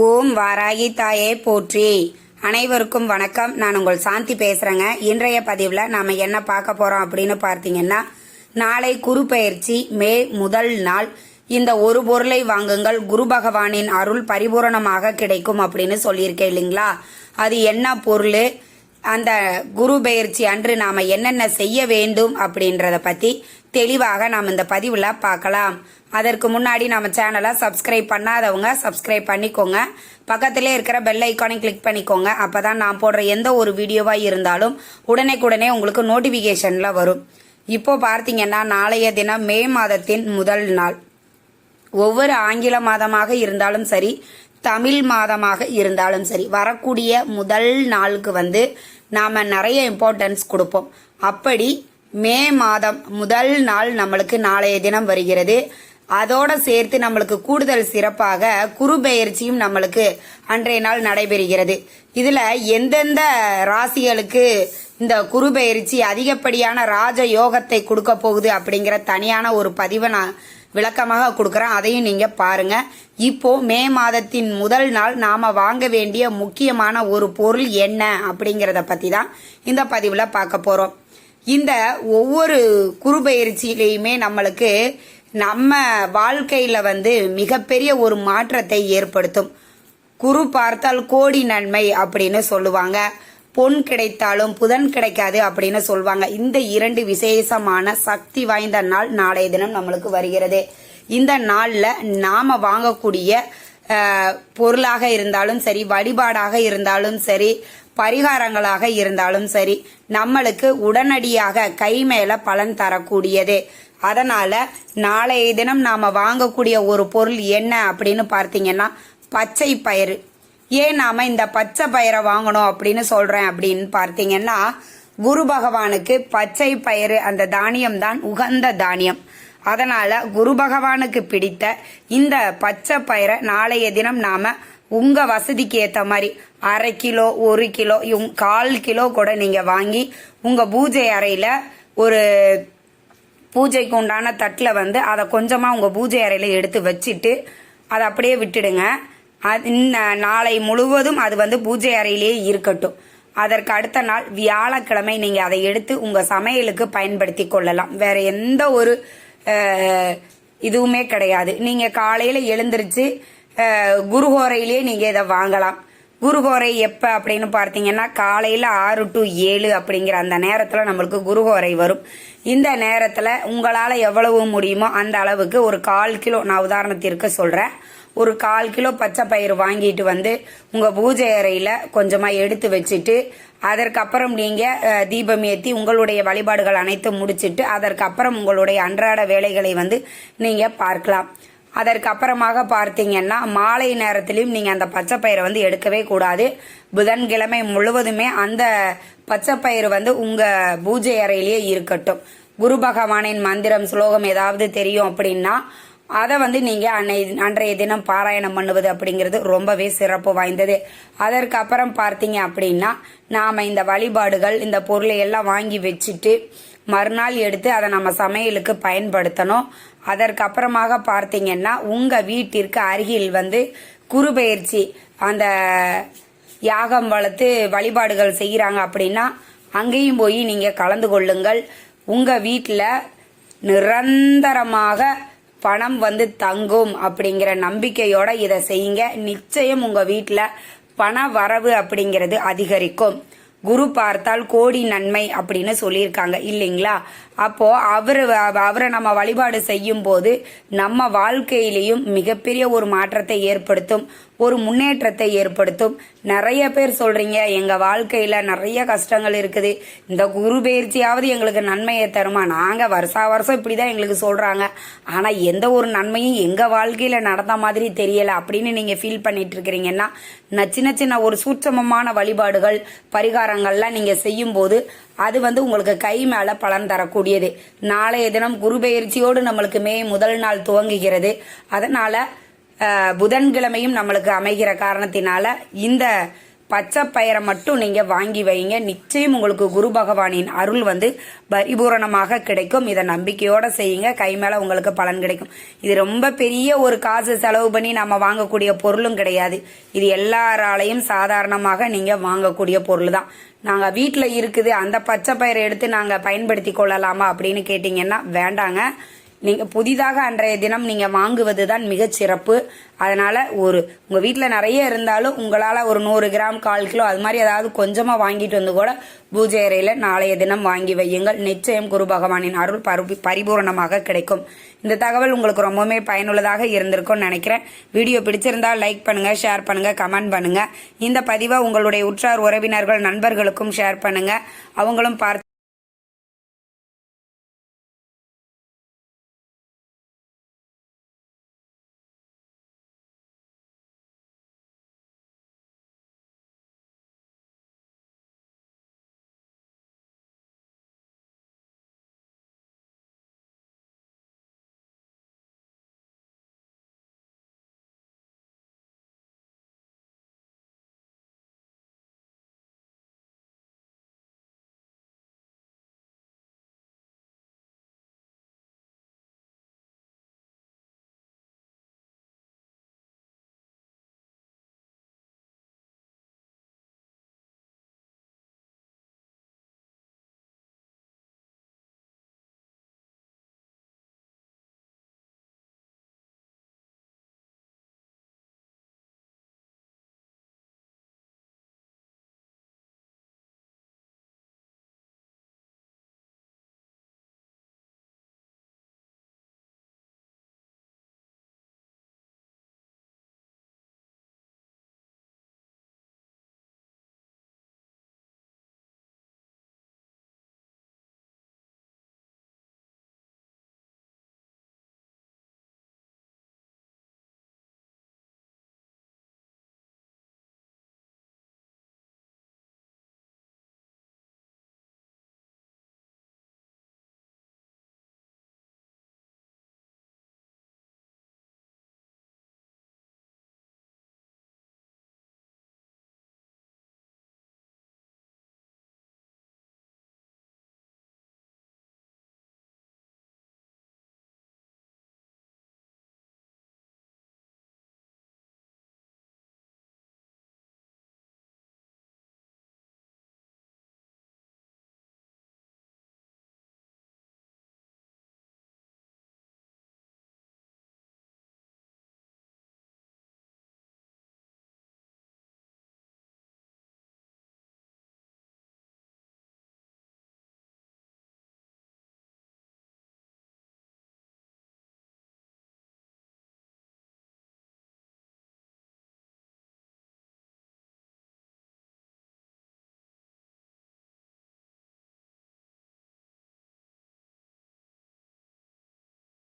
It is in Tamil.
ஓம் வாராகி தாயே போற்றி. அனைவருக்கும் வணக்கம். நான் உங்கள் சாந்தி பேசுறேங்க. இன்றைய பதிவுல நாம என்ன பார்க்க போறோம் அப்படின்னு பார்த்தீங்கன்னா, நாளை குரு பெயர்ச்சி மே முதல் நாள். இந்த ஒரு பொருளை வாங்குங்கள், குரு பகவானின் அருள் பரிபூரணமாக கிடைக்கும் அப்படின்னு சொல்லியிருக்கேன் இல்லைங்களா? அது என்ன பொருள், அந்த குரு பெயர்ச்சி அன்று நாம என்னென்ன செய்ய வேண்டும் அப்படின்றத பத்தி தெளிவாக நாம் இந்த பதிவுல பார்க்கலாம். அதற்கு முன்னாடி நம்ம சேனலை சப்ஸ்கிரைப் பண்ணாதவங்க சப்ஸ்கிரைப் பண்ணிக்கோங்க. பக்கத்திலே இருக்கிற பெல் ஐக்கானை கிளிக் பண்ணிக்கோங்க. அப்பதான் நான் போடுற எந்த ஒரு வீடியோவா இருந்தாலும் உடனே உங்களுக்கு நோட்டிபிகேஷன்ல வரும். இப்போ பார்த்தீங்கன்னா, நாளைய தினம் மே மாதத்தின் முதல் நாள். ஒவ்வொரு ஆங்கில மாதமாக இருந்தாலும் சரி, தமிழ் மாதமாக இருந்தாலும் சரி, வரக்கூடிய முதல் நாளுக்கு நாம நிறைய இம்பார்ட்டன்ஸ் கொடுப்போம். அப்படி மே மாதம் முதல் நாள் நம்மளுக்கு நாளைய தினம் வருகிறது. அதோட சேர்த்து நம்மளுக்கு கூடுதல் சிறப்பாக குரு பெயர்ச்சியும் நம்மளுக்கு அன்றைய நாள் நடைபெறுகிறது. இதுல எந்தெந்த ராசிகளுக்கு இந்த குரு பெயர்ச்சி அதிகப்படியான ராஜ யோகத்தை கொடுக்க போகுது அப்படிங்கிற தனியான ஒரு பதிவை நான் விளக்கமாக கொடுக்கறேன். அதையும் நீங்க பாருங்க. இப்போ மே மாதத்தின் முதல் நாள் நாம வாங்க வேண்டிய முக்கியமான ஒரு பொருள் என்ன அப்படிங்கறத பத்தி தான் இந்த பதிவுல பார்க்க போறோம். இந்த ஒவ்வொரு குரு பெயர்ச்சியிலையுமே நம்மளுக்கு நம்ம வாழ்க்கையில மிகப்பெரிய ஒரு மாற்றத்தை ஏற்படுத்தும். குரு பார்த்தால் கோடி நன்மை அப்படின்னு சொல்லுவாங்க. பொன் கிடைத்தாலும் புதன் கிடைக்காது அப்படின்னு சொல்லுவாங்க. இந்த இரண்டு விசேஷமான சக்தி வாய்ந்த நாள் நாளைய தினம் நம்மளுக்கு வருகிறது. இந்த நாள்ல நாம வாங்கக்கூடிய பொருளாக இருந்தாலும் சரி, வழிபாடாக இருந்தாலும் சரி, பரிகாரங்களாக இருந்தாலும் சரி, நம்மளுக்கு உடனடியாக கை மேல பலன் தரக்கூடியது. அதனால நாளைய தினம் நாம வாங்கக்கூடிய ஒரு பொருள் என்ன அப்படின்னு பார்த்தீங்கன்னா, பச்சை பயிறு. ஏன் நாம இந்த பச்சை பயிரை வாங்கணும் அப்படின்னு சொல்றேன் அப்படின்னு பார்த்தீங்கன்னா, குரு பகவானுக்கு பச்சை பயிறு அந்த தானியம் தான் உகந்த தானியம். அதனால குரு பகவானுக்கு பிடித்த இந்த பச்சை பயிரை நாளைய தினம் நாம உங்க வசதிக்கு ஏத்த மாதிரி 1/2 கிலோ, 1 கிலோ, 1/4 கிலோ கூட நீங்க வாங்கி உங்க பூஜை அறையில ஒரு பூஜைக்கு உண்டான தட்டில் அதை கொஞ்சமா உங்க பூஜை அறையில எடுத்து வச்சுட்டு அதை அப்படியே விட்டுடுங்க. நாளை முழுவதும் அது பூஜை அறையிலேயே இருக்கட்டும். அதற்கு அடுத்த நாள் வியாழக்கிழமை நீங்க அதை எடுத்து உங்க சமையலுக்கு பயன்படுத்தி கொள்ளலாம். வேற எந்த ஒரு இதுவுமே கிடையாது. நீங்க காலையில எழுந்திருச்சு குருஹோரையிலேயே நீங்க இதை வாங்கலாம். குருஹோரை எப்ப அப்படின்னு பார்த்தீங்கன்னா, காலையில 6 to 7 அப்படிங்கிற அந்த நேரத்துல நம்மளுக்கு குருஹோரை வரும். இந்த நேரத்துல உங்களால எவ்வளவு முடியுமோ அந்த அளவுக்கு ஒரு 1/4 கிலோ, நான் உதாரணத்திற்கு சொல்றேன், ஒரு 1/4 கிலோ பச்சை பயிறு வாங்கிட்டு உங்க பூஜை அறையில கொஞ்சமா எடுத்து வச்சுட்டு, அதற்கப்புறம் நீங்க தீபம் ஏற்றி உங்களுடைய வழிபாடுகள் அனைத்தும் முடிச்சிட்டு அதற்கப்புறம் உங்களுடைய அன்றாட வேலைகளை நீங்க பார்க்கலாம். அதற்கப்புறமாக பார்த்தீங்கன்னா, மாலை நேரத்திலையும் நீங்க அந்த பச்சை பயிரை எடுக்கவே கூடாது. புதன்கிழமை முழுவதுமே அந்த பச்சை பயிறு உங்க பூஜை அறையிலேயே இருக்கட்டும். குரு பகவானின் மந்திரம், ஸ்லோகம் ஏதாவது தெரியும் அப்படின்னா அதை நீங்க அன்றைய தினம் பாராயணம் பண்ணுவது அப்படிங்கிறது ரொம்பவே சிறப்பு வாய்ந்தது. அதற்கப்புறம் பார்த்தீங்க அப்படின்னா, நாம இந்த வழிபாடுகள், இந்த பொருளை எல்லாம் வாங்கி வச்சுட்டு மறுநாள் எடுத்து அதை நம்ம சமையலுக்கு பயன்படுத்தணும். அதற்கப்புறமாக பார்த்தீங்கன்னா, உங்க வீட்டிற்கு அருகில் குரு பெயர்ச்சி அந்த யாகம் வளர்த்து வழிபாடுகள் செய்யறாங்க அப்படின்னா அங்கேயும் போய் நீங்க கலந்து கொள்ளுங்கள். உங்க வீட்டுல நிரந்தரமாக பணம் தங்கும் அப்படிங்கிற நம்பிக்கையோட இதை செய்யுங்க. நிச்சயம் உங்க வீட்டுல பண வரவு அப்படிங்கிறது அதிகரிக்கும். குரு பார்த்தால் கோடி நன்மை அப்படின்னு சொல்லியிருக்காங்க இல்லைங்களா? அப்போ அவரை நம்ம வழிபாடு செய்யும் போது நம்ம வாழ்க்கையிலையும் மிகப்பெரிய ஒரு மாற்றத்தை ஏற்படுத்தும், ஒரு முன்னேற்றத்தை ஏற்படுத்தும். நிறைய பேர் சொல்றீங்க, எங்க வாழ்க்கையில நிறைய கஷ்டங்கள் இருக்குது, இந்த குரு பயிற்சியாவது எங்களுக்கு நன்மையை தருமா? நாங்க வருஷம் இப்படிதான் எங்களுக்கு சொல்றாங்க, ஆனா எந்த ஒரு நன்மையும் எங்க வாழ்க்கையில நடந்த மாதிரி தெரியல அப்படின்னு நீங்க ஃபீல் பண்ணிட்டு இருக்கிறீங்கன்னா, சின்ன சின்ன ஒரு சூட்சமமான வழிபாடுகள், பரிகாரங்கள்லாம் நீங்க செய்யும் போது அது உங்களுக்கு கை மேல பலன் தரக்கூடியது. நாளைய தினம் குரு பெயர்ச்சியோடு நம்மளுக்கு மே முதல் நாள் துவங்குகிறது. அதனால புதன்கிழமையும் நம்மளுக்கு அமைகிற காரணத்தினால இந்த பச்சை பயிரை மட்டும் நீங்க வாங்கி வைங்க. நிச்சயம் உங்களுக்கு குரு பகவானின் அருள் பரிபூரணமாக கிடைக்கும். இதை நம்பிக்கையோட செய்யுங்க. கை மேல உங்களுக்கு பலன் கிடைக்கும். இது ரொம்ப பெரிய ஒரு காசு செலவு பண்ணி நம்ம வாங்கக்கூடிய பொருளும் கிடையாது. இது எல்லாராலையும் சாதாரணமாக நீங்க வாங்கக்கூடிய பொருள் தான். நாங்க வீட்டுல இருக்குது அந்த பச்சை பயிரை எடுத்து நாங்க பயன்படுத்தி கொள்ளலாமா அப்படின்னு கேட்டீங்கன்னா வேண்டாங்க. நீங்க புதிதாக அன்றைய தினம் நீங்க வாங்குவதுதான் மிகச் சிறப்பு. அதனால உங்க வீட்டுல நிறைய இருந்தாலும் உங்களால ஒரு 100 கிராம் 1/4 கிலோ அது மாதிரி ஏதாவது கொஞ்சமா வாங்கிட்டு வந்து கூட பூஜை அறையில நாளைய தினம் வாங்கி வையுங்கள். நிச்சயம் குரு பகவானின் அருள் பரிபூரணமாக கிடைக்கும். இந்த தகவல் உங்களுக்கு ரொம்பவுமே பயனுள்ளதாக இருந்திருக்கும்னு நினைக்கிறேன். வீடியோ பிடிச்சிருந்தா லைக் பண்ணுங்க, ஷேர் பண்ணுங்க, கமெண்ட் பண்ணுங்க. இந்த பதிவை உங்களுடைய உற்றார் உறவினர்கள் நண்பர்களுக்கும் ஷேர் பண்ணுங்க. அவங்களும் பார்த்து